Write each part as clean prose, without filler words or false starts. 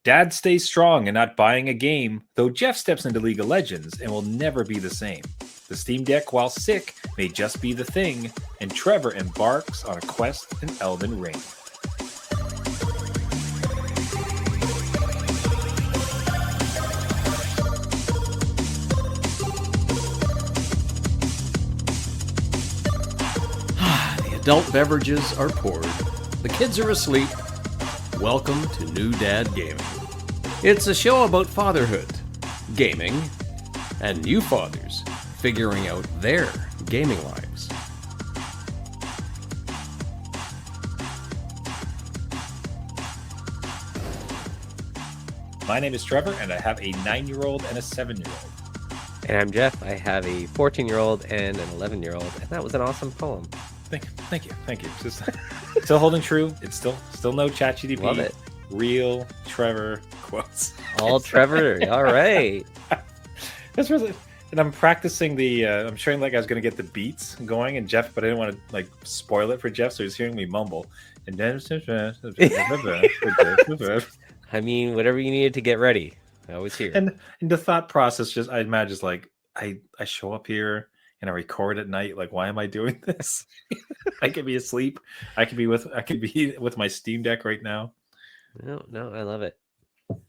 Dad stays strong and not buying a game, though Jeff steps into League of Legends and will never be the same. The Steam Deck, while sick, may just be the thing, and Trevor embarks on a quest in Elden Ring. The adult beverages are poured. The kids are asleep. Welcome to New Dad Gaming. It's a show about fatherhood, gaming, and new fathers figuring out their gaming lives. My name is Trevor, and I have a 9-year-old and a 7-year-old. And I'm Jeff. I have a 14-year-old and an 11-year-old, and that was an awesome poem. Thank you. Just still holding true. It's still no ChatGPT. Love it. Real Trevor quotes. All Trevor. All right. That's really, and I'm practicing the. I'm showing like I was going to get the beats going, and Jeff, but I didn't want to like spoil it for Jeff, so he's hearing me mumble. And then, I mean, whatever you needed to get ready, I was here. And the thought process, just I imagine, just like I show up here and I record at night. Like, why am I doing this? I could be asleep. I could be with my Steam Deck right now. No, I love it.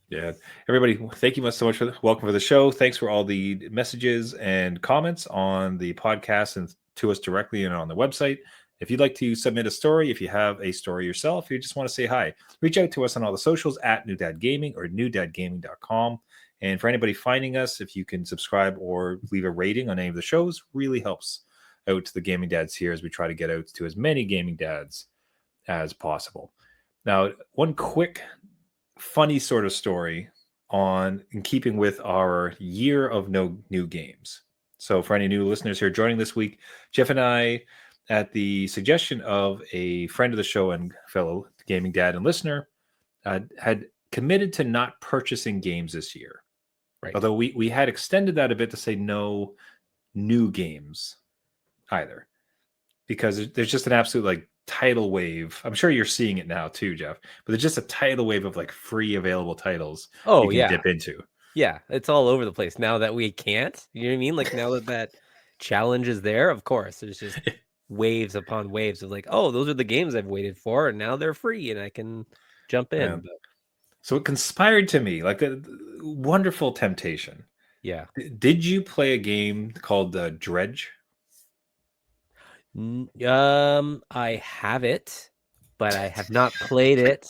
Yeah, everybody, thank you so much for welcome for the show. Thanks for all the messages and comments on the podcast and to us directly and on the website. If you'd like to submit a story, if you have a story yourself, you just want to say hi, reach out to us on all the socials at New Dad Gaming or newdadgaming.com. And for anybody finding us, if you can subscribe or leave a rating on any of the shows, really helps out to the gaming dads here as we try to get out to as many gaming dads as possible. Now, one quick, funny sort of story in keeping with our year of no new games. So for any new listeners here joining this week, Jeff and I, at the suggestion of a friend of the show and fellow gaming dad and listener, had committed to not purchasing games this year. Right. Although we had extended that a bit to say no new games either, because there's just an absolute like tidal wave. I'm sure you're seeing it now too, Jeff, but there's just a tidal wave of like free available titles you can dip into. Yeah, it's all over the place now that we can't. You know what I mean? Like now that challenge is there, of course, there's just waves upon waves of like, oh, those are the games I've waited for, and now they're free, and I can jump in. Yeah. So it conspired to me like a wonderful temptation. Yeah. Did you play a game called Dredge? I have it, but I have not played it.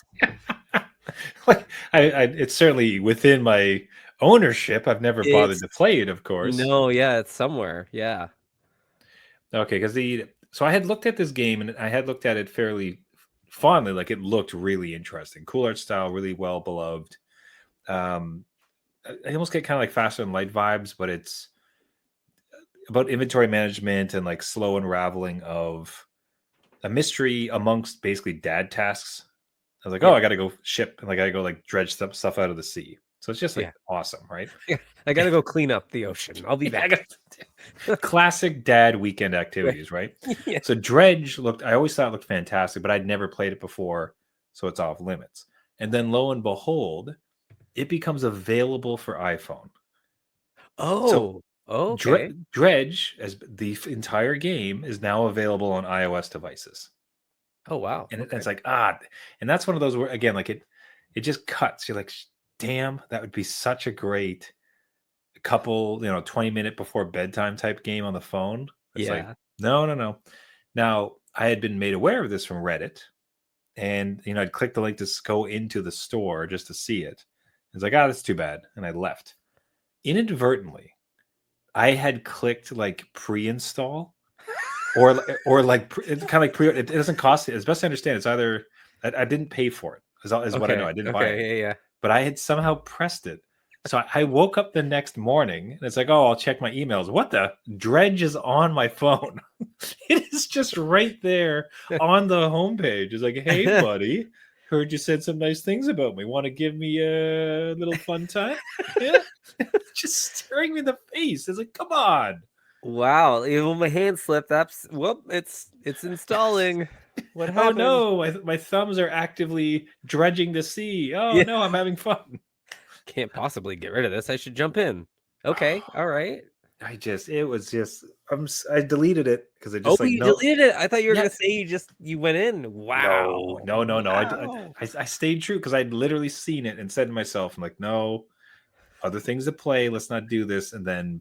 Like, it's certainly within my ownership. I've never bothered to play it, of course. No, yeah, it's somewhere. Yeah. Okay, because so I had looked at this game and I had looked at it fairly fondly. Like it looked really interesting, cool art style, really well beloved. I almost get kind of like Faster Than Light vibes, but it's about inventory management and like slow unraveling of a mystery amongst basically dad tasks. I was like, oh, I got to go ship and like I got to go like dredge stuff out of the sea. So it's just like awesome, right? Yeah, I got to go clean up the ocean. I'll be back. Classic dad weekend activities, right? Yeah. So Dredge I always thought it looked fantastic, but I'd never played it before, so it's off limits. And then lo and behold, it becomes available for iPhone. Oh, so okay. Dredge, as the entire game, is now available on iOS devices. Oh, wow. And it's like, and that's one of those where, again, like it just cuts. You're like, damn, that would be such a great couple, 20-minute before bedtime type game on the phone. It's like, no. Now, I had been made aware of this from Reddit, and I'd click the link to go into the store just to see it. It's like, that's too bad, and I left. Inadvertently, I had clicked like pre-install, or like it's kind of like pre. It doesn't cost. As best I understand, it's either I didn't pay for it. Is what I know. I didn't buy it. Yeah. But I had somehow pressed it. So I woke up the next morning and it's like, oh, I'll check my emails. What the? Dredge is on my phone. It is just right there on the homepage. It's like, hey, buddy, heard you said some nice things about me. Want to give me a little fun time? Yeah. Just staring me in the face. It's like, come on. Wow. Even my hand slipped. It's installing. What Oh happened? no, my thumbs are actively dredging the sea. Oh Yeah. no, I'm having fun. Can't possibly get rid of this. I should jump in. Okay. All right. I deleted it because I Oh, just like, you no, deleted it. I thought you were yeah, gonna say you went in. no, Wow. no, no, no. Wow. I stayed true because I'd literally seen it and said to myself, I'm like, no, other things to play. Let's not do this. And then,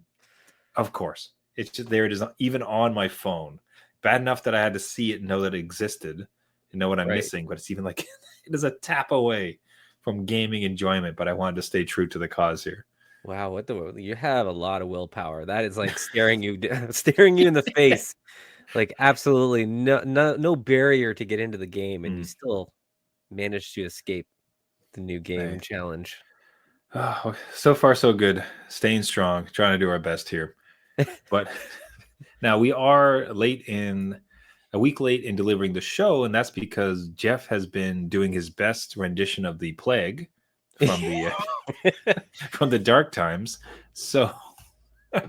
of course, it's just there. It is even on my phone. Bad enough that I had to see it and know that it existed and know what I'm Right. missing. But it's even like it is a tap away from gaming enjoyment. But I wanted to stay true to the cause here. Wow. What the? You have a lot of willpower. That is like staring you, staring you in the face. Like absolutely no barrier to get into the game, and you Mm. still managed to escape the new game Hey. challenge. Oh, so far so good. Staying strong, trying to do our best here. But now we are a week late in delivering the show, and that's because Jeff has been doing his best rendition of the plague from the from the dark times. So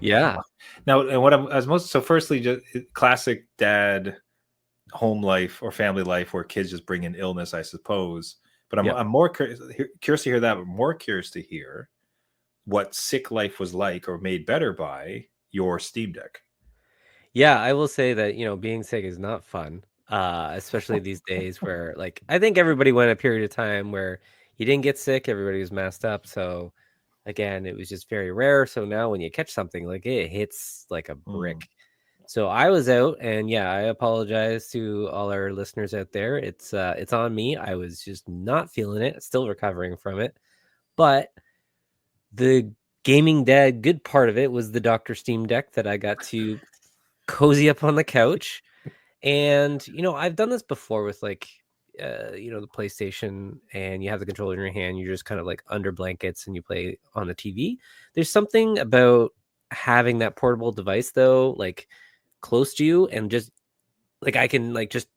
Yeah. now, and what I'm as most so firstly, just classic dad home life or family life where kids just bring in illness, I suppose. But Yep. I'm more curious to hear that, but more curious to hear what sick life was like or made better by your Steam Deck. Yeah, I will say that, being sick is not fun. Especially these days where like I think everybody went a period of time where you didn't get sick, everybody was masked up. So again, it was just very rare. So now when you catch something, like it hits like a Mm. brick. So I was out, and yeah, I apologize to all our listeners out there. It's on me. I was just not feeling it, still recovering from it. But the gaming dad good part of it was the Dr. Steam Deck that I got to cozy up on the couch. And I've done this before with like the PlayStation, and you have the controller in your hand, you're just kind of like under blankets and you play on the TV. There's something about having that portable device though, like close to you, and just like I can like just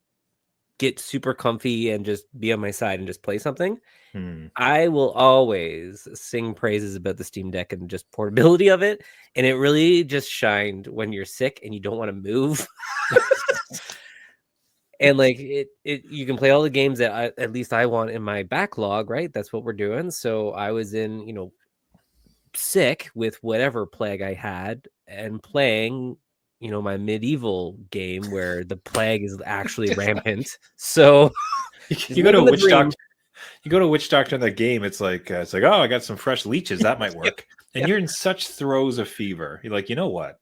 get super comfy and just be on my side and just play something. Hmm. I will always sing praises about the Steam Deck and just portability of it. And it really just shined when you're sick and you don't want to move. And like you can play all the games that at least I want in my backlog, right? That's what we're doing. So I was in, sick with whatever plague I had and playing, my medieval game where the plague is actually rampant. So just You go to a living the witch dream. doctor. You go to a witch doctor in the game. It's like oh, I got some fresh leeches. That might work. And Yep. you're in such throes of fever. You're like, you know what?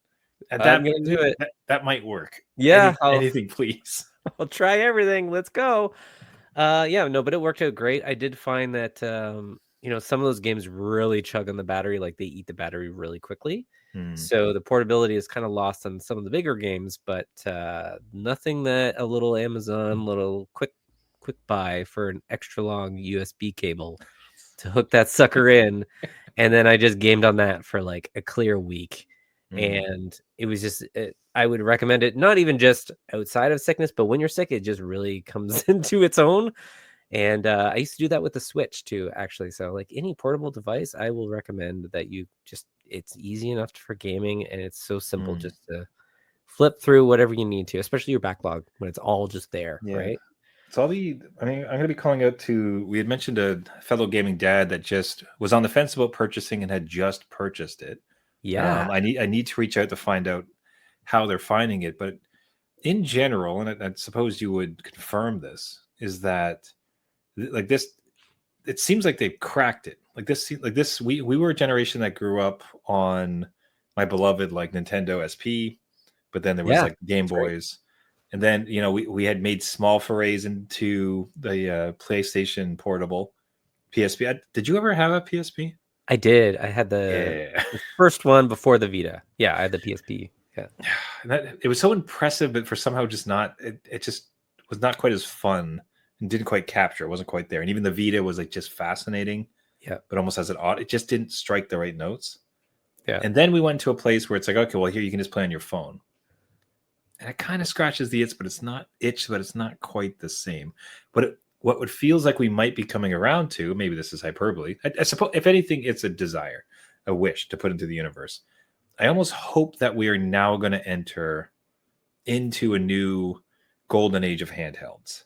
At I'm gonna do it. that might work. Yeah, Anything, please. I'll try everything. Let's go. Yeah, no, but it worked out great. I did find that some of those games really chug on the battery, like they eat the battery really quickly. Hmm. So the portability is kind of lost on some of the bigger games, but nothing that a little Amazon little quick buy for an extra long USB cable to hook that sucker in. And then I just gamed on that for like a clear week. Hmm. And it was just, I would recommend it, not even just outside of sickness, but when you're sick, it just really comes into its own. And I used to do that with the Switch too, actually. So like any portable device, I will recommend that you just, it's easy enough for gaming, and it's so simple Hmm. just to flip through whatever you need to, especially your backlog when it's all just there, Yeah. right? So I mean, I'm going to be calling out to. We had mentioned a fellow gaming dad that just was on the fence about purchasing and had just purchased it. Yeah. I need to reach out to find out how they're finding it, but in general, and I suppose you would confirm this, is that like this, it seems like they've cracked it. Like this, we were a generation that grew up on my beloved like Nintendo SP, but then there was Yeah. like Game That's right. Boys, and then we had made small forays into the PlayStation Portable PSP. Did you ever have a PSP? I did. I had Yeah. the first one before the Vita. Yeah, I had the PSP. Yeah. It was so impressive, but for somehow just not, it just was not quite as fun and didn't quite capture. It wasn't quite there. And even the Vita was like just fascinating, Yeah. but almost as an odd, it just didn't strike the right notes. Yeah. And then we went to a place where it's like, okay, well, here you can just play on your phone. And it kind of scratches the itch, but it's not quite the same. But what feels like we might be coming around to, maybe this is hyperbole. I suppose, if anything, it's a desire, a wish to put into the universe. I almost hope that we are now going to enter into a new golden age of handhelds.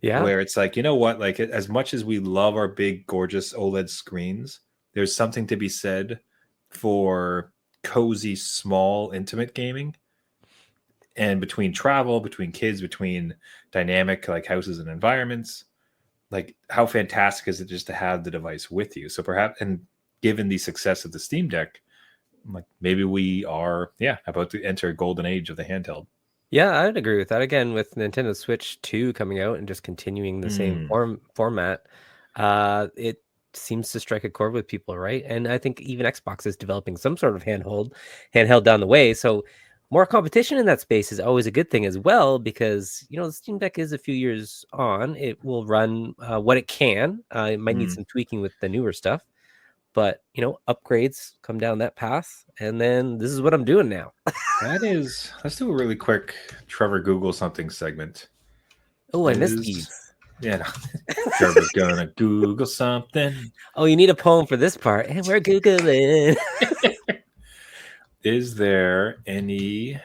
Yeah. Where it's like, you know what, like as much as we love our big gorgeous OLED screens, there's something to be said for cozy, small, intimate gaming. And between travel, between kids, between dynamic like houses and environments, like how fantastic is it just to have the device with you? So perhaps, and given the success of the Steam Deck, like maybe we are about to enter a golden age of the handheld. Yeah, I'd agree with that. Again, with Nintendo Switch 2 coming out and just continuing the same format, it seems to strike a chord with people, right? And I think even Xbox is developing some sort of handheld down the way. So more competition in that space is always a good thing as well, because the Steam Deck is a few years on. It will run what it can. It might need some tweaking with the newer stuff, but upgrades come down that path, and then this is what I'm doing now. Let's do a really quick Trevor Google something segment. Oh, I missed these. Yeah, no. Trevor's gonna Google something. Oh, you need a poem for this part, and we're Googling. Is there any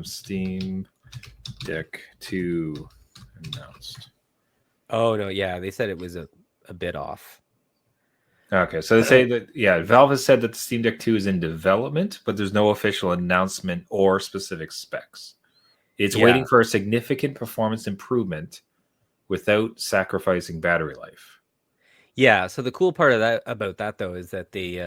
Steam Deck 2 announced? Oh, no, yeah, they said it was a bit off. Okay, so they say that, Valve has said that the Steam Deck 2 is in development, but there's no official announcement or specific specs. It's waiting for a significant performance improvement without sacrificing battery life. Yeah, so the cool part about that though is that they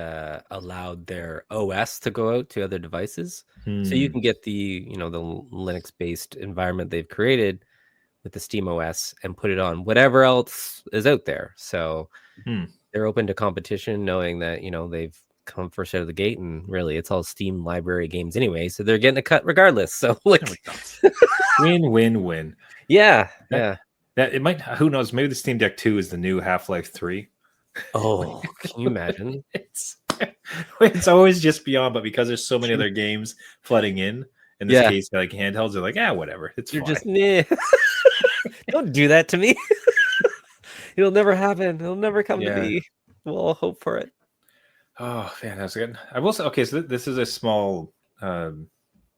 allowed their OS to go out to other devices, so you can get the the Linux-based environment they've created with the Steam OS and put it on whatever else is out there. So they're open to competition, knowing that they've come first out of the gate, and really it's all Steam library games anyway, so they're getting a cut regardless. So like, win. Yeah. That it might. Who knows? Maybe the Steam Deck 2 is the new Half-Life 3. Oh, can you imagine? It's always just beyond, but because there's so many other games flooding in this case, like handhelds are like, whatever. You're fine. Just don't do that to me. It'll never happen. It'll never come to me. We'll hope for it. Oh man, that's good. I will say, okay, so this is a small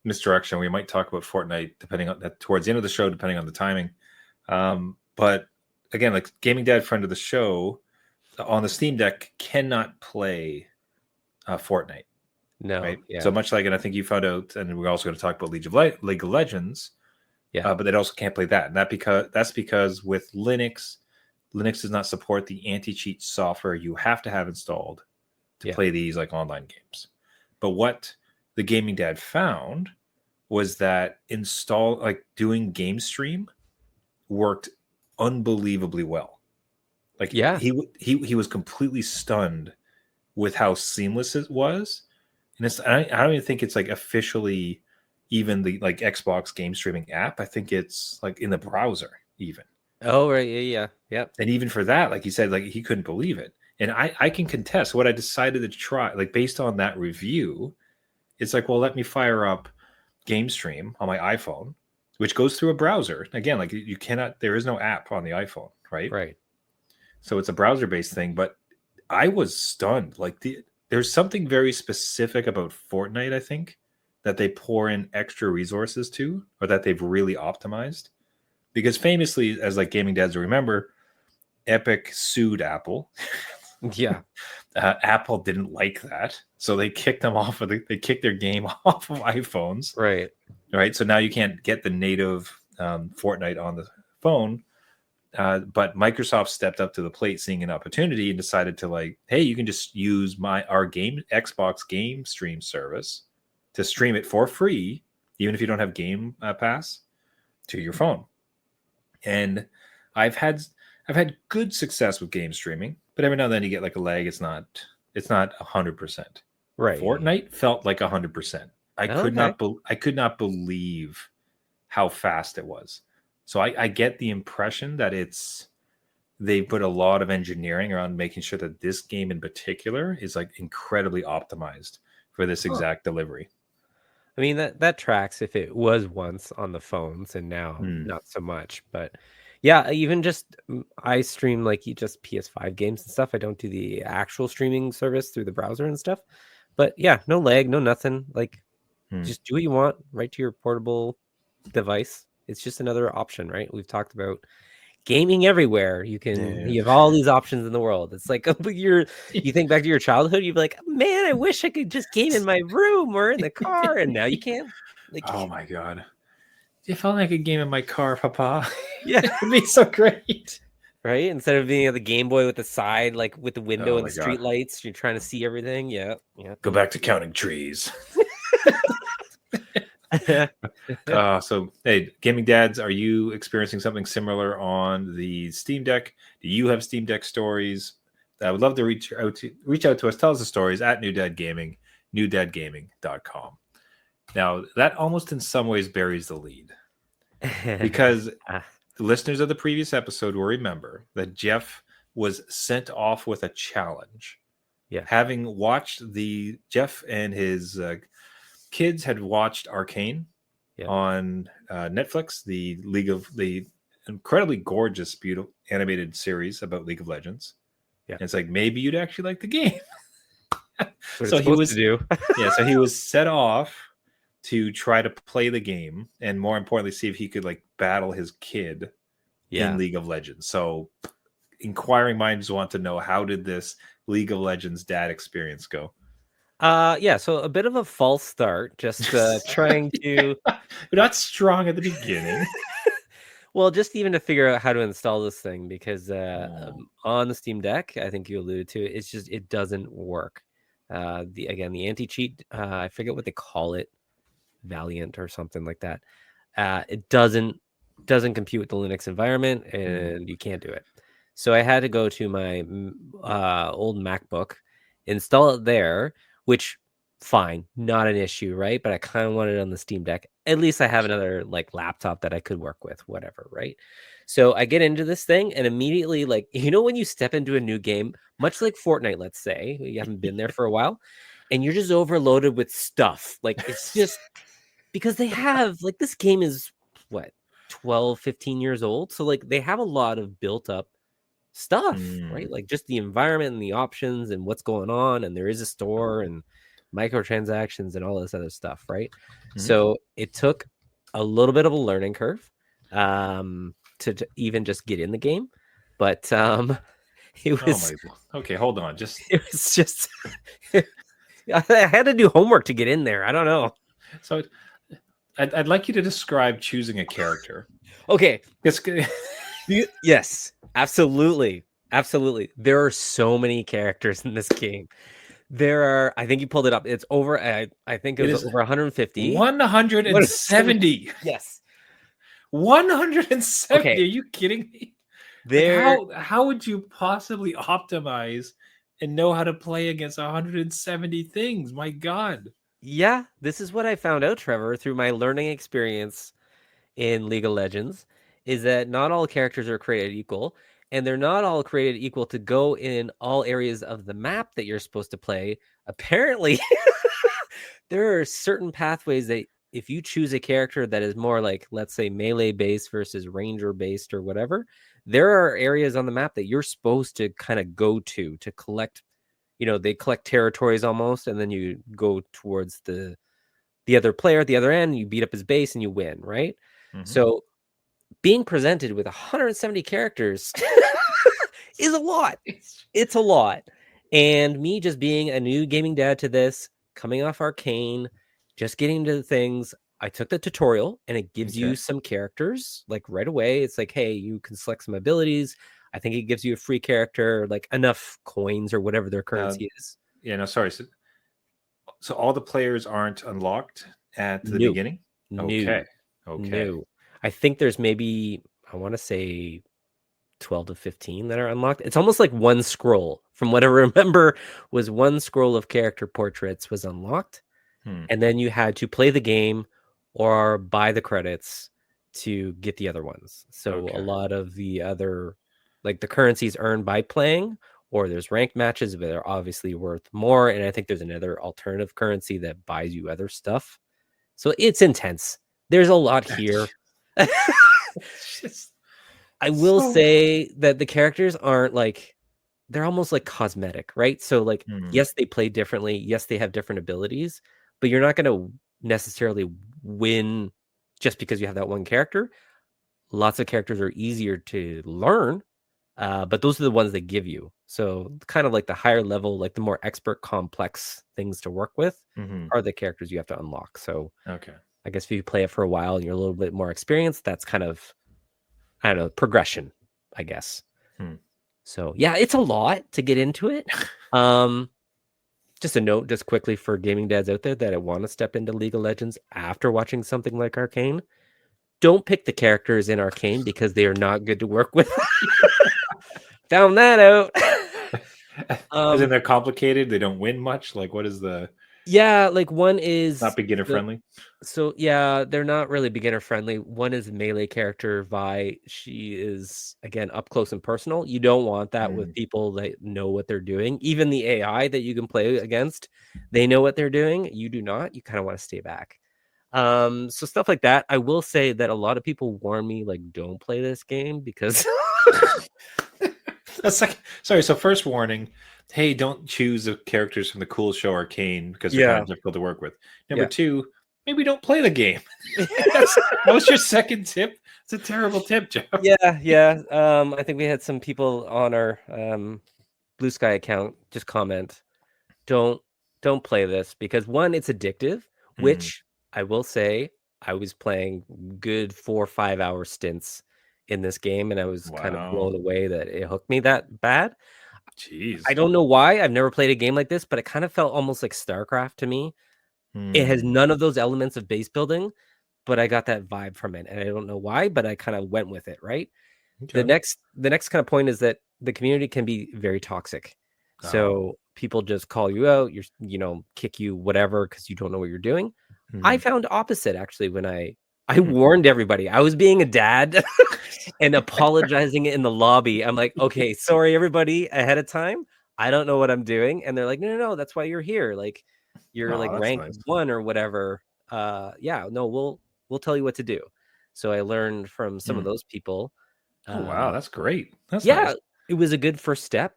misdirection. We might talk about Fortnite depending on that towards the end of the show, depending on the timing. But again, like Gaming Dad, friend of the show, on the Steam Deck cannot play Fortnite. No, right? So much like, and I think you found out, and we're also going to talk about League of Legends. Yeah, but they also can't play that, and that's because with Linux does not support the anti-cheat software you have to have installed to play these like online games. But what the Gaming Dad found was that doing game stream worked unbelievably well. Like he was completely stunned with how seamless it was. And I don't even think it's like officially even the like Xbox game streaming app. I think it's like in the browser even. Oh right, yeah. And even for that, like he said, like he couldn't believe it. And I can contest what I decided to try, like based on that review. It's like, well, let me fire up Game Stream on my iPhone, which goes through a browser. Again, like you cannot, there is no app on the iPhone, right? Right. So it's a browser-based thing, but I was stunned. Like there's something very specific about Fortnite, I think, that they pour in extra resources to, or that they've really optimized. Because famously, as like gaming dads will remember, Epic sued Apple. Yeah. Apple didn't like that, so they kicked them off they kicked their game off of iPhones. Right. So now you can't get the native Fortnite on the phone. But Microsoft stepped up to the plate, seeing an opportunity, and decided to like, hey, you can just use our Xbox game stream service to stream it for free, even if you don't have Game Pass, to your phone. And I've had good success with game streaming, but every now and then you get like a lag. It's not 100%. Right. Fortnite felt like 100%. I could not believe how fast it was. So I get the impression that they put a lot of engineering around making sure that this game in particular is like incredibly optimized for this exact delivery. I mean, that tracks if it was once on the phones and now not so much. But yeah, even just I stream like just PS5 games and stuff. I don't do the actual streaming service through the browser and stuff. But yeah, no lag, no nothing. Like just do what you want right to your portable device. It's just another option, right? We've talked about gaming everywhere. You have all these options in the world. It's like you think back to your childhood, you'd be like, man, I wish I could just game in my room or in the car, and now you can't. Like, oh my god. If only I could game in my car, Papa. Yeah. It would be so great. Right? Instead of being the Game Boy with the side, like with the window and the my street God. lights, you're trying to see everything. Yeah. Go back to counting trees. So, hey, gaming dads, are you experiencing something similar on the Steam Deck? Do you have Steam Deck stories? I would love to reach out to us. Tell us the stories at New Dad Gaming, newdadgaming.com. Now, that almost in some ways buries the lead, because the listeners of the previous episode will remember that Jeff was sent off with a challenge. Yeah. Having watched Jeff and his kids had watched Arcane on Netflix, the incredibly gorgeous, beautiful animated series about League of Legends. Yeah. And it's like, maybe you'd actually like the game. So he was so he was set off to try to play the game, and more importantly, see if he could like battle his kid in League of Legends. So inquiring minds want to know, how did this League of Legends dad experience go? So a bit of a false start, just trying to not strong at the beginning. Well, just even to figure out how to install this thing, because on the Steam Deck, I think you alluded to it, it doesn't work. The anti-cheat, I forget what they call it, Valiant or something like that. It doesn't compute with the Linux environment, and you can't do it. So I had to go to my old MacBook, install it there, which fine, not an issue, right? But I kind of wanted it on the Steam Deck. At least I have another like laptop that I could work with, whatever, right? So I get into this thing, and immediately, like, when you step into a new game, much like Fortnite, let's say, you haven't been there for a while, and you're just overloaded with stuff. Like, it's just because they have, like, this game is what, 12, 15 years old. So like they have a lot of built up stuff, right? Like just the environment and the options and what's going on, and there is a store and microtransactions and all this other stuff, right? So it took a little bit of a learning curve to even just get in the game, but it was okay. Hold on, it was just I had to do homework to get in there. I don't know. So I'd like you to describe choosing a character. Okay. Yes, absolutely. There are so many characters in this game. There are, I think you pulled it up. It's over, I think it was over 150. 170. Yes. 170. Okay. Are you kidding me? There. How would you possibly optimize and know how to play against 170 things? My God. Yeah, this is what I found out, Trevor, through my learning experience in League of Legends, is that not all characters are created equal, and they're not all created equal to go in all areas of the map that you're supposed to play. Apparently, there are certain pathways that if you choose a character that is more like, let's say, melee based versus ranger based or whatever, there are areas on the map that you're supposed to kind of go to collect. They collect territories almost, and then you go towards the other player at the other end, you beat up his base and you win, right? So being presented with 170 characters is a lot. It's a lot. And me just being a new gaming dad to this, coming off Arcane, just getting into the things, I took the tutorial, and it gives you some characters like right away. It's like, hey, you can select some abilities. I think it gives you a free character, like enough coins or whatever their currency is. Yeah, no, sorry. So all the players aren't unlocked at the beginning? Okay. No. I think there's maybe, I want to say 12 to 15 that are unlocked. It's almost like one scroll. From what I remember, was one scroll of character portraits was unlocked. And then you had to play the game or buy the credits to get the other ones. So a lot of the other, like the currencies earned by playing, or there's ranked matches, but they're obviously worth more. And I think there's another alternative currency that buys you other stuff. So it's intense. There's a lot here. I will say that the characters aren't like, they're almost like cosmetic, right? So like, yes, they play differently. Yes, they have different abilities, but you're not going to necessarily win just because you have that one character. Lots of characters are easier to learn, but those are the ones they give you. So kind of like the higher level, like the more expert, complex things to work with are the characters you have to unlock. So Okay. I guess if you play it for a while and you're a little bit more experienced, that's kind of, I don't know, progression, I guess. So yeah, it's a lot to get into it. Just a note, just quickly for gaming dads out there that I want to step into League of Legends after watching something like Arcane. Don't pick the characters in Arcane because they are not good to work with. Found that out. As in they're complicated, they don't win much. Like, what is the Yeah, like one is not beginner friendly? So yeah, they're not really beginner friendly. One is melee character Vi. She is again up close and personal. You don't want that with people that know what they're doing. Even the AI that you can play against, they know what they're doing. You do not. You kind of want to stay back. So stuff like that. I will say that a lot of people warn me like don't play this game because Sorry, so first warning, hey, don't choose the characters from the cool show Arcane because they're kind of difficult to work with. Number two, maybe don't play the game. That was your second tip. It's a terrible tip, Jeff. Yeah. I think we had some people on our Blue Sky account just comment, don't play this because one, it's addictive, which I will say I was playing good 4 or 5 hour stints in this game, and I was kind of blown away that it hooked me that bad. Jeez. I don't know why. I've never played a game like this, but it kind of felt almost like StarCraft to me. It has none of those elements of base building, but I got that vibe from it, and I don't know why, but I kind of went with it, right? Okay. The next kind of point is that the community can be very toxic. So people just call you out, kick you, whatever, because you don't know what you're doing. I found opposite actually when I warned everybody. I was being a dad and apologizing in the lobby. I'm like, okay, sorry everybody ahead of time. I don't know what I'm doing. And they're like, no, that's why you're here. Like you're like rank 1 or whatever. We'll tell you what to do. So I learned from some of those people. Oh wow, that's great. That's nice. It was a good first step.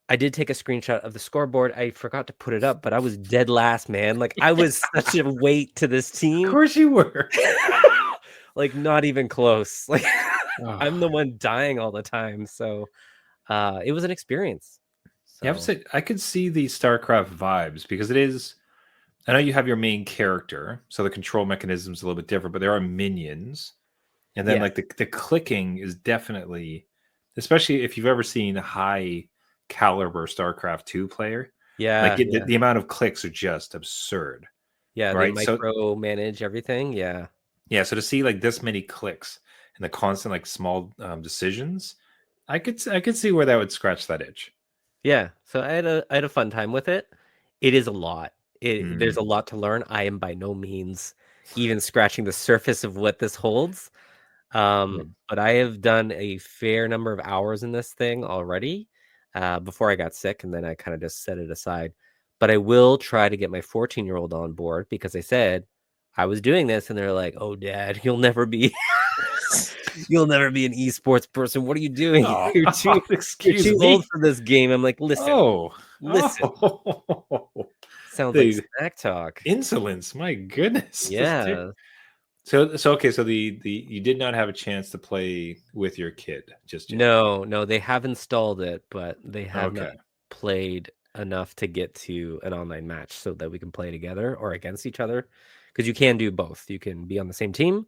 I did take a screenshot of the scoreboard. I forgot to put it up, but I was dead last, man. Like I was such a weight to this team. Of course you were. Like not even close. Like I'm the one dying all the time. So it was an experience. So. Yeah, I could see the StarCraft vibes because it is. I know you have your main character, so the control mechanism is a little bit different, but there are minions, and then like the clicking is definitely, especially if you've ever seen a high caliber StarCraft 2 player. The amount of clicks are just absurd. Yeah, right? They micro manage everything. Yeah. So to see like this many clicks and the constant like small decisions, I could see where that would scratch that itch. Yeah. So I had a fun time with it. It is a lot. There's a lot to learn. I am by no means even scratching the surface of what this holds. But I have done a fair number of hours in this thing already before I got sick, and then I kind of just set it aside. But I will try to get my 14-year-old on board because I said I was doing this, and they're like, "Oh, Dad, you'll never be an esports person. What are you doing? You're too old for this game." I'm like, listen. Sounds like smack talk. Insolence, my goodness. Yeah. So okay, so the you did not have a chance to play with your kid just yet. No, they have installed it, but they have not played enough to get to an online match so that we can play together or against each other. Because you can do both. You can be on the same team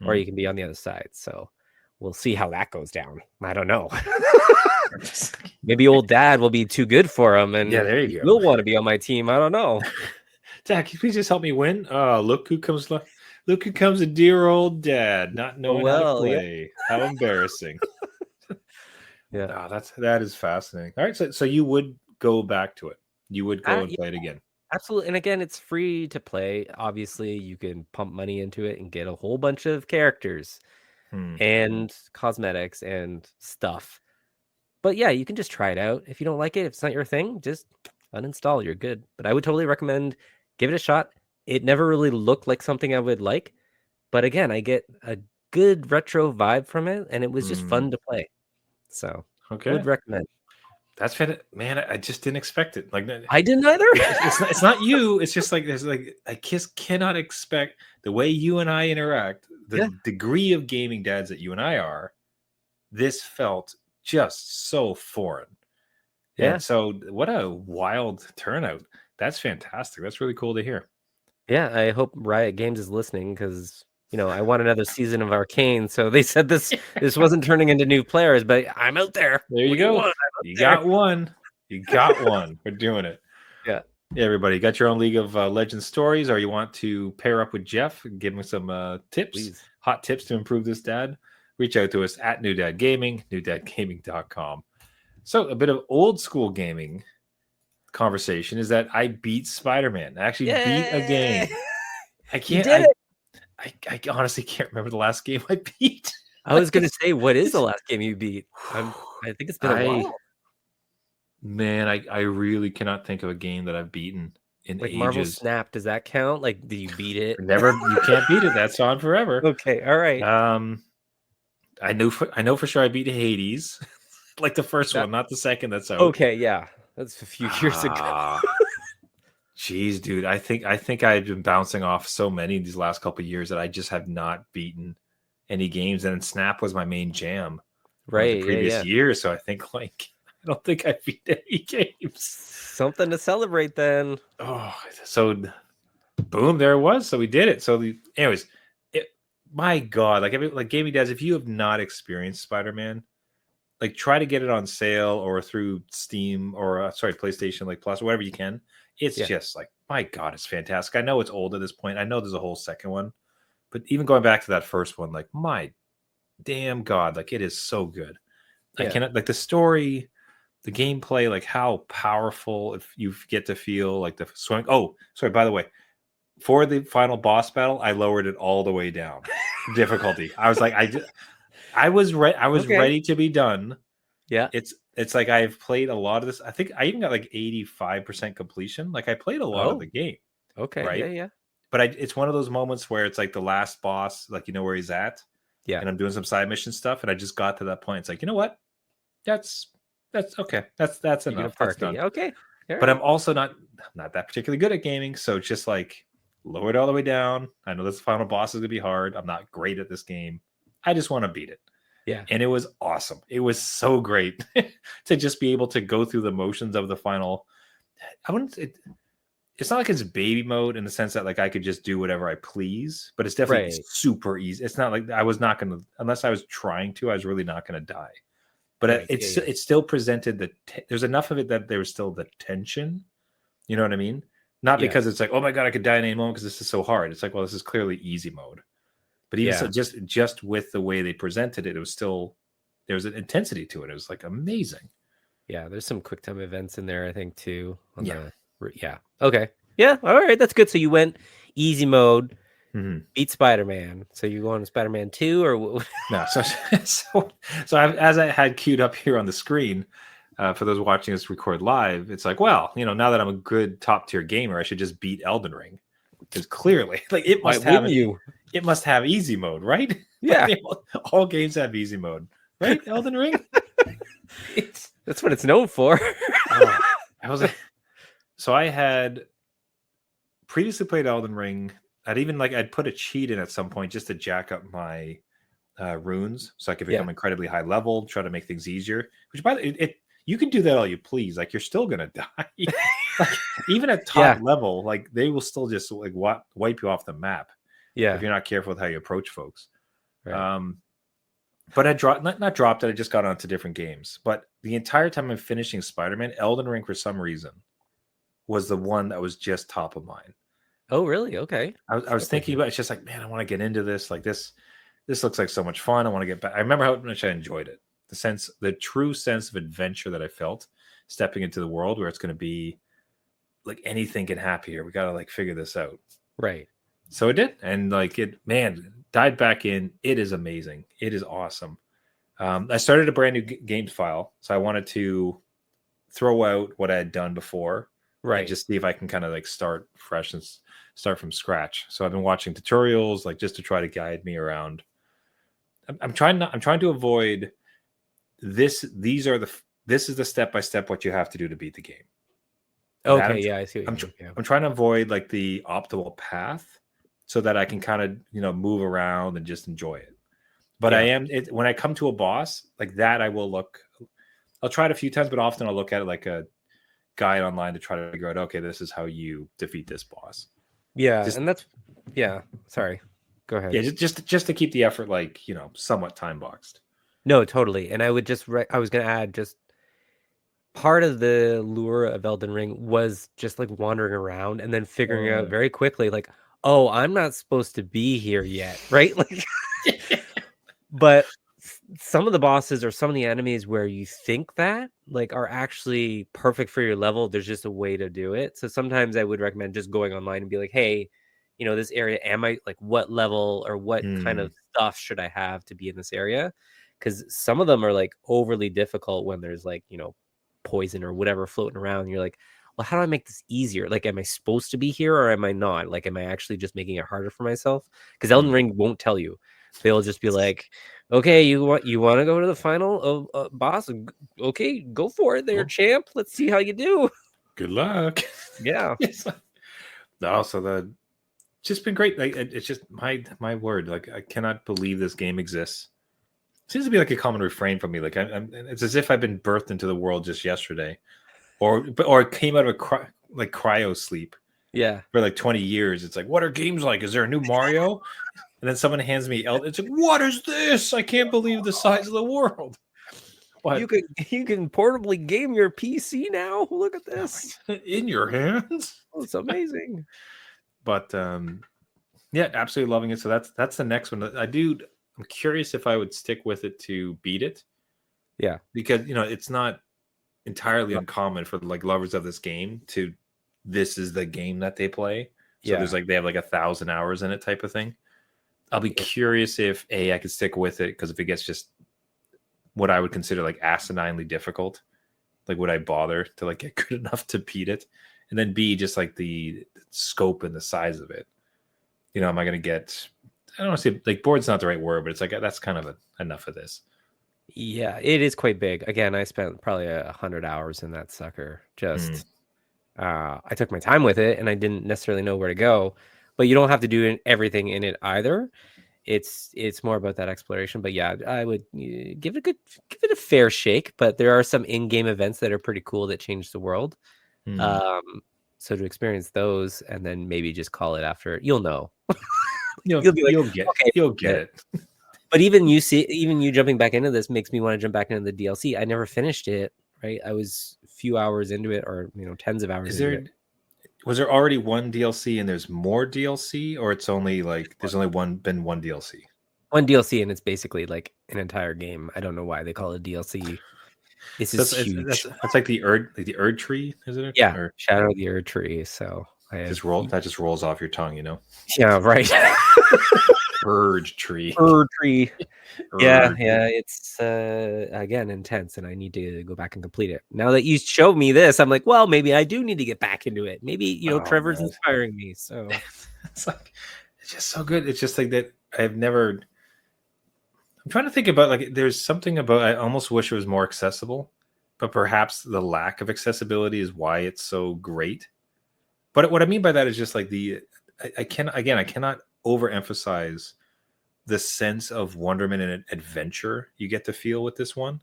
or you can be on the other side. So we'll see how that goes down. I don't know. Maybe old Dad will be too good for him, and there you go. He'll want to be on my team. I don't know. Dad, can you please just help me win? Look who comes! Look who comes! A dear old Dad, not knowing how to play. Yeah. How embarrassing! Yeah, that is fascinating. All right, so you would go back to it. You would go and play it again. Absolutely, and again, it's free to play. Obviously, you can pump money into it and get a whole bunch of characters and cosmetics and stuff. But yeah, you can just try it out. If you don't like it, if it's not your thing, just uninstall. You're good. But I would totally recommend give it a shot. It never really looked like something I would like. But again, I get a good retro vibe from it, and it was just fun to play. So I would recommend. That's man. I just didn't expect it. Like I didn't either. it's not you. It's just like there's like I just cannot expect the way you and I interact, the degree of gaming dads that you and I are. This felt just so foreign. Yeah. And so what a wild turnout. That's fantastic. That's really cool to hear. Yeah, I hope Riot Games is listening because I want another season of Arcane. So they said this wasn't turning into new players, but I'm out there. There you go. You got one. You got one. We're doing it. Yeah. Yeah, everybody, you got your own League of Legends stories, or you want to pair up with Jeff and give him some tips, Please. Hot tips to improve this dad? Reach out to us at New Dad Gaming, newdadgaming.com. So a bit of old school gaming conversation is that I beat Spider-Man. I actually beat a game. I can't. You did it. I honestly can't remember the last game I beat. I was going to say, what is the last game you beat? I think it's been a while. Man, I really cannot think of a game that I've beaten in like ages. Marvel Snap, does that count? Like, do you beat it? Never. You can't beat it. That's on forever. Okay, all right. I know for sure I beat Hades, like the first one, not the second. That's out. Okay, yeah, that's a few years ago. Jeez, dude, I think I've been bouncing off so many these last couple of years that I just have not beaten any games. And Snap was my main jam, right? The previous year, so I think like. I don't think I beat any games. Something to celebrate then. Oh, so boom, there it was. So we did it. So anyways, my God, like gaming dads, if you have not experienced Spider-Man, like try to get it on sale or through Steam or PlayStation like Plus, whatever you can. It's just like, my God, it's fantastic. I know it's old at this point. I know there's a whole second one, but even going back to that first one, like my damn God, like it is so good. I cannot like the story. The gameplay, like how powerful if you get to feel like the swing. Oh, sorry, by the way, for the final boss battle, I lowered it all the way down. Difficulty. I was like, I was ready to be done. Yeah. It's like I've played a lot of this. I think I even got like 85% completion. Like I played a lot of the game. Okay. Right. Yeah. But it's one of those moments where it's like the last boss, like where he's at. Yeah. And I'm doing some side mission stuff, and I just got to that point. It's like, you know what? That's okay. That's enough. That's done. Okay. But I'm also not that particularly good at gaming, so it's just like lower it all the way down. I know this final boss is gonna be hard. I'm not great at this game. I just want to beat it. Yeah. And it was awesome. It was so great to just be able to go through the motions of the final. It's not like it's baby mode in the sense that like I could just do whatever I please, but it's definitely super easy. It's not like I was not gonna, unless I was trying to, I was really not gonna die. But it's still presented there's enough of it that there was still the tension. You know what I mean? Not because it's like, oh my God, I could die in any moment because this is so hard. It's like, well, this is clearly easy mode. But even so, just with the way they presented it, it was still, there was an intensity to it. It was like amazing. Yeah, there's some quick time events in there, I think, too. Okay. Yeah. All right. That's good. So you went easy mode. Beat Spider-Man. So you go on Spider-Man 2 or no? So as I had queued up here on the screen for those watching us record live, it's like, well, now that I'm a good top tier gamer, I should just beat Elden Ring because clearly, like it must have easy mode, right? Yeah, all games have easy mode, right? Elden Ring. That's what it's known for. So I had previously played Elden Ring. I'd put a cheat in at some point just to jack up my runes so I could become incredibly high level, try to make things easier. Which you can do that all you please. Like you're still gonna die. Like, even at top level, like they will still just like wipe you off the map. Yeah, if you're not careful with how you approach folks. Right. But I dropped not dropped it. I just got onto different games. But the entire time I'm finishing Spider-Man, Elden Ring for some reason was the one that was just top of mind. Oh, really? Okay. I was thinking about it. It's just like, man, I want to get into this. Like this looks like so much fun. I want to get back. I remember how much I enjoyed it. The true sense of adventure that I felt stepping into the world where it's going to be like anything can happen here. We got to like figure this out. Right. So it did. And like dive back in. It is amazing. It is awesome. I started a brand new games file. So I wanted to throw out what I had done before. Right. And just see if I can kind of like start fresh and start from scratch. So I've been watching tutorials, like just to try to guide me around. I'm trying to avoid this. These are the this is the step by step what you have to do to beat the game. Okay, yeah, I see what you mean. Yeah. I'm trying to avoid like the optimal path so that I can kind of, you know, move around and just enjoy it. But when I come to a boss like that, I'll try it a few times, but often I'll look at it like a guide online to try to figure out, okay, this is how you defeat this boss. Yeah, sorry. Go ahead. Yeah, just to keep the effort like, you know, somewhat time boxed. No, totally. And I would I was going to add just part of the lure of Elden Ring was just like wandering around and then figuring out very quickly, like, oh, I'm not supposed to be here yet, right? Like, but some of the bosses or some of the enemies where you think that like are actually perfect for your level. There's just a way to do it. So sometimes I would recommend just going online and be like, hey, you know, this area, am I like what level or what kind of stuff should I have to be in this area? Because some of them are like overly difficult when there's like, you know, poison or whatever floating around. And you're like, well, how do I make this easier? Like, am I supposed to be here or am I not? Like, am I actually just making it harder for myself? Because Elden Ring won't tell you. They'll just be like, okay, you want to go to the final boss? Okay, go for it there, champ. Let's see how you do. Good luck. Yeah. No, so just been great. Like, it's just my word. Like, I cannot believe this game exists. Seems to be like a common refrain for me. Like, it's as if I've been birthed into the world just yesterday, or came out of a cryo sleep. Yeah. For like 20 years. It's like, what are games like? Is there a new Mario? And then someone hands me it's like, what is this? I can't believe the size of the world. But you can portably game your PC now. Look at this. In your hands. Oh, it's amazing. But yeah, absolutely loving it. So that's the next one. I'm curious if I would stick with it to beat it. Yeah. Because, you know, it's not entirely uncommon for like lovers of this game to this is the game that they play. So there's like they have like 1,000 hours in it type of thing. I'll be curious if I could stick with it, because if it gets just what I would consider like asininely difficult, like would I bother to like get good enough to beat it? And then B, just like the scope and the size of it. You know, am I going to get? I don't want to say like bored's not the right word, but it's like that's kind of enough of this. Yeah, it is quite big. Again, I spent probably 100 hours in that sucker. Just I took my time with it, and I didn't necessarily know where to go. But you don't have to do everything in it either. It's more about that exploration. But yeah, I would give it a fair shake. But there are some in-game events that are pretty cool that change the world. So to experience those and then maybe just call it after, you'll know. You'll get it. But even you jumping back into this makes me want to jump back into the DLC. I never finished it. Right, I was a few hours into it, or tens of hours. Was there already one DLC and there's more DLC, or it's only like there's only been one DLC? One DLC, and it's basically like an entire game. I don't know why they call it DLC. This is huge. That's like the Erd tree, is it? Yeah, or Shadow of the Erd tree. So that just rolls off your tongue, you know? Yeah, right. Erd tree. Yeah, it's again intense, and I need to go back and complete it. Now that you showed me this, I'm like, well, maybe I do need to get back into it. Maybe Trevor's inspiring me. So it's just so good. It's just like that. I'm trying to think about like there's something about I almost wish it was more accessible, but perhaps the lack of accessibility is why it's so great. But what I mean by that is just like I cannot overemphasize the sense of wonderment and adventure you get to feel with this one.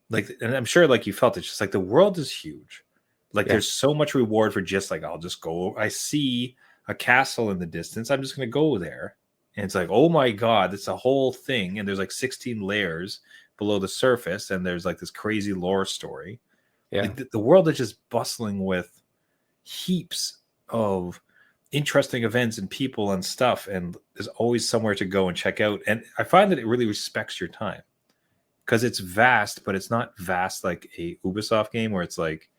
Like, and I'm sure like you felt it's just like the world is huge. Like there's so much reward for just like, I'll just go. I see a castle in the distance. I'm just going to go there. And it's like, oh my God, it's a whole thing. And there's like 16 layers below the surface. And there's like this crazy lore story. Yeah. Like, the world is just bustling with heaps of interesting events and people and stuff, and there's always somewhere to go and check out. And I find that it really respects your time because it's vast, but it's not vast like a Ubisoft game where it's like,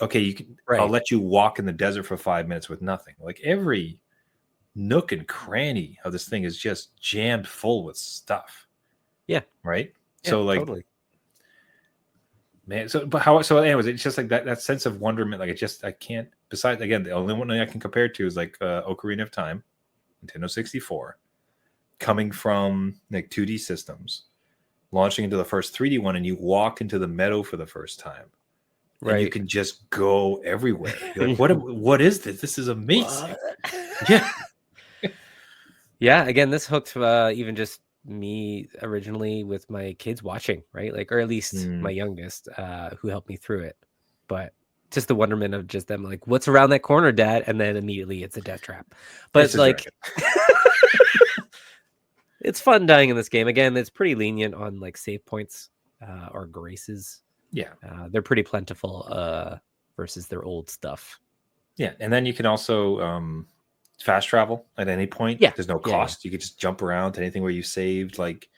okay, I'll let you walk in the desert for 5 minutes with nothing. Like every nook and cranny of this thing is just jammed full with stuff. Yeah. Right. Yeah, so like totally. Man, so anyways, it's just like that sense of wonderment. Like I can't. Besides, again, the only one I can compare it to is like Ocarina of Time, Nintendo 64, coming from like 2D systems launching into the first 3D one, and you walk into the meadow for the first time. And you Right. can just go everywhere. You're like, what is this? This is amazing. Yeah. Yeah, again, this hooked even just me originally with my kids watching, right? Like, or at least my youngest, who helped me through it. But just the wonderment of just them like, what's around that corner, Dad? And then immediately it's a death trap. But It's a like, dragon. it's fun dying in this game. Again, it's pretty lenient on like save points or graces. Yeah. They're pretty plentiful versus their old stuff. Yeah. And then you can also fast travel at any point. Yeah. There's no cost. You can just jump around to anything where you saved. Like,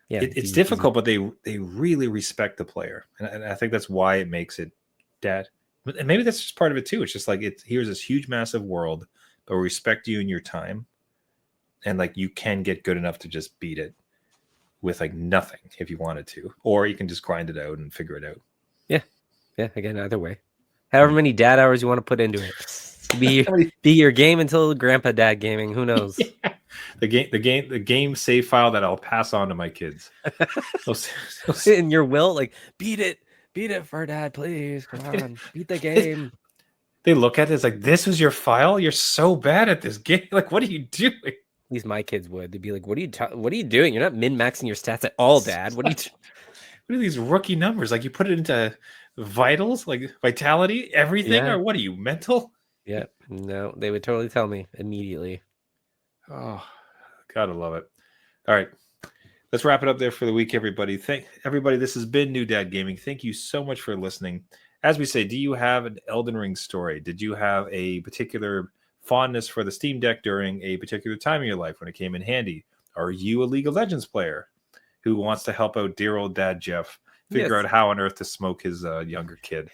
Yeah, it's difficult, but they really respect the player. And I think that's why it makes it Dad. And maybe that's just part of it too. It's just like, here's this huge, massive world, but we respect you and your time. And like, you can get good enough to just beat it with like nothing if you wanted to, or you can just grind it out and figure it out. Yeah, again, either way. However many dad hours you want to put into it. Be your game until Grandpa Dad Gaming. Who knows? Yeah. The game save file that I'll pass on to my kids. In your will, like beat it for Dad, please. Come on, beat the game. They look at it, it's like, this was your file? You're so bad at this game. Like, what are you doing? At least my kids would. They'd be like, "What are you doing? You're not min-maxing your stats at all, Dad. What are these rookie numbers? Like, you put it into vitals, like vitality, everything, or what are you, mental?" Yeah, no, they would totally tell me immediately. Oh, gotta love it. All right, let's wrap it up there for the week, everybody. This has been New Dad Gaming. Thank you so much for listening. As we say, do you have an Elden Ring story? Did you have a particular fondness for the Steam Deck during a particular time in your life when it came in handy? Are you a League of Legends player who wants to help out dear old Dad Jeff figure out how on earth to smoke his younger kid?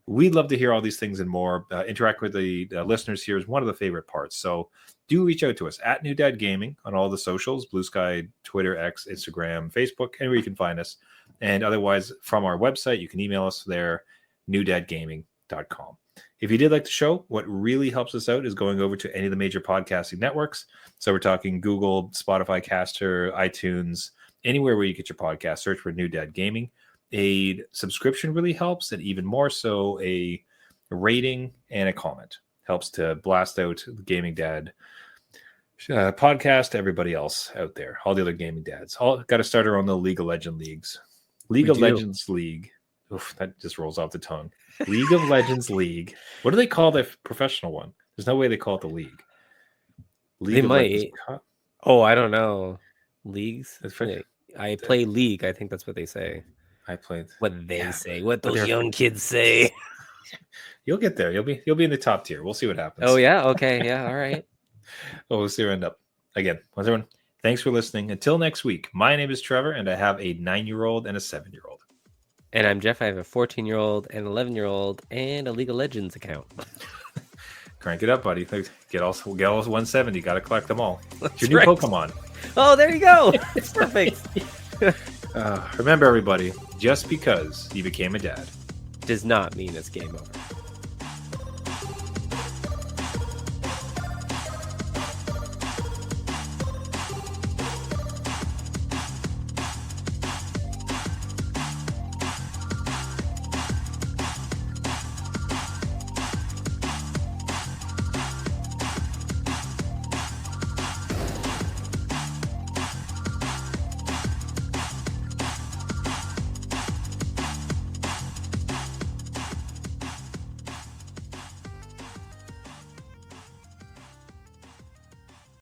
We'd love to hear all these things and more. Interact with the listeners here is one of the favorite parts. So do reach out to us at New Dad Gaming on all the socials, Blue Sky, Twitter, X, Instagram, Facebook, anywhere you can find us. And otherwise, from our website, you can email us there, newdadgaming.com. If you did like the show, what really helps us out is going over to any of the major podcasting networks. So we're talking Google, Spotify, Caster, iTunes, anywhere where you get your podcast, search for New Dad Gaming. A subscription really helps, and even more so, a rating and a comment helps to blast out the Gaming Dad podcast to everybody else out there, all the other gaming dads. All got to start our own little League of Legends leagues. Legends League. Oof, that just rolls off the tongue. League of Legends League. What do they call the professional one? There's no way they call it the league. They might. Oh, I don't know. Leagues. I play League. I think that's what they say. I played what they say. What those young kids say. You'll get there. You'll be in the top tier. We'll see what happens. Oh yeah. Okay. Yeah. All right. Well, we'll see where we end up. Again, once everyone, thanks for listening. Until next week. My name is Trevor, and I have a 9-year-old and a 7-year-old. And I'm Jeff. I have a 14-year-old and 11-year-old and a League of Legends account. Crank it up, buddy. Get all 170. Got to collect them all. That's your new Pokemon. Oh, there you go. It's perfect. Remember, everybody, just because you became a dad does not mean it's game over.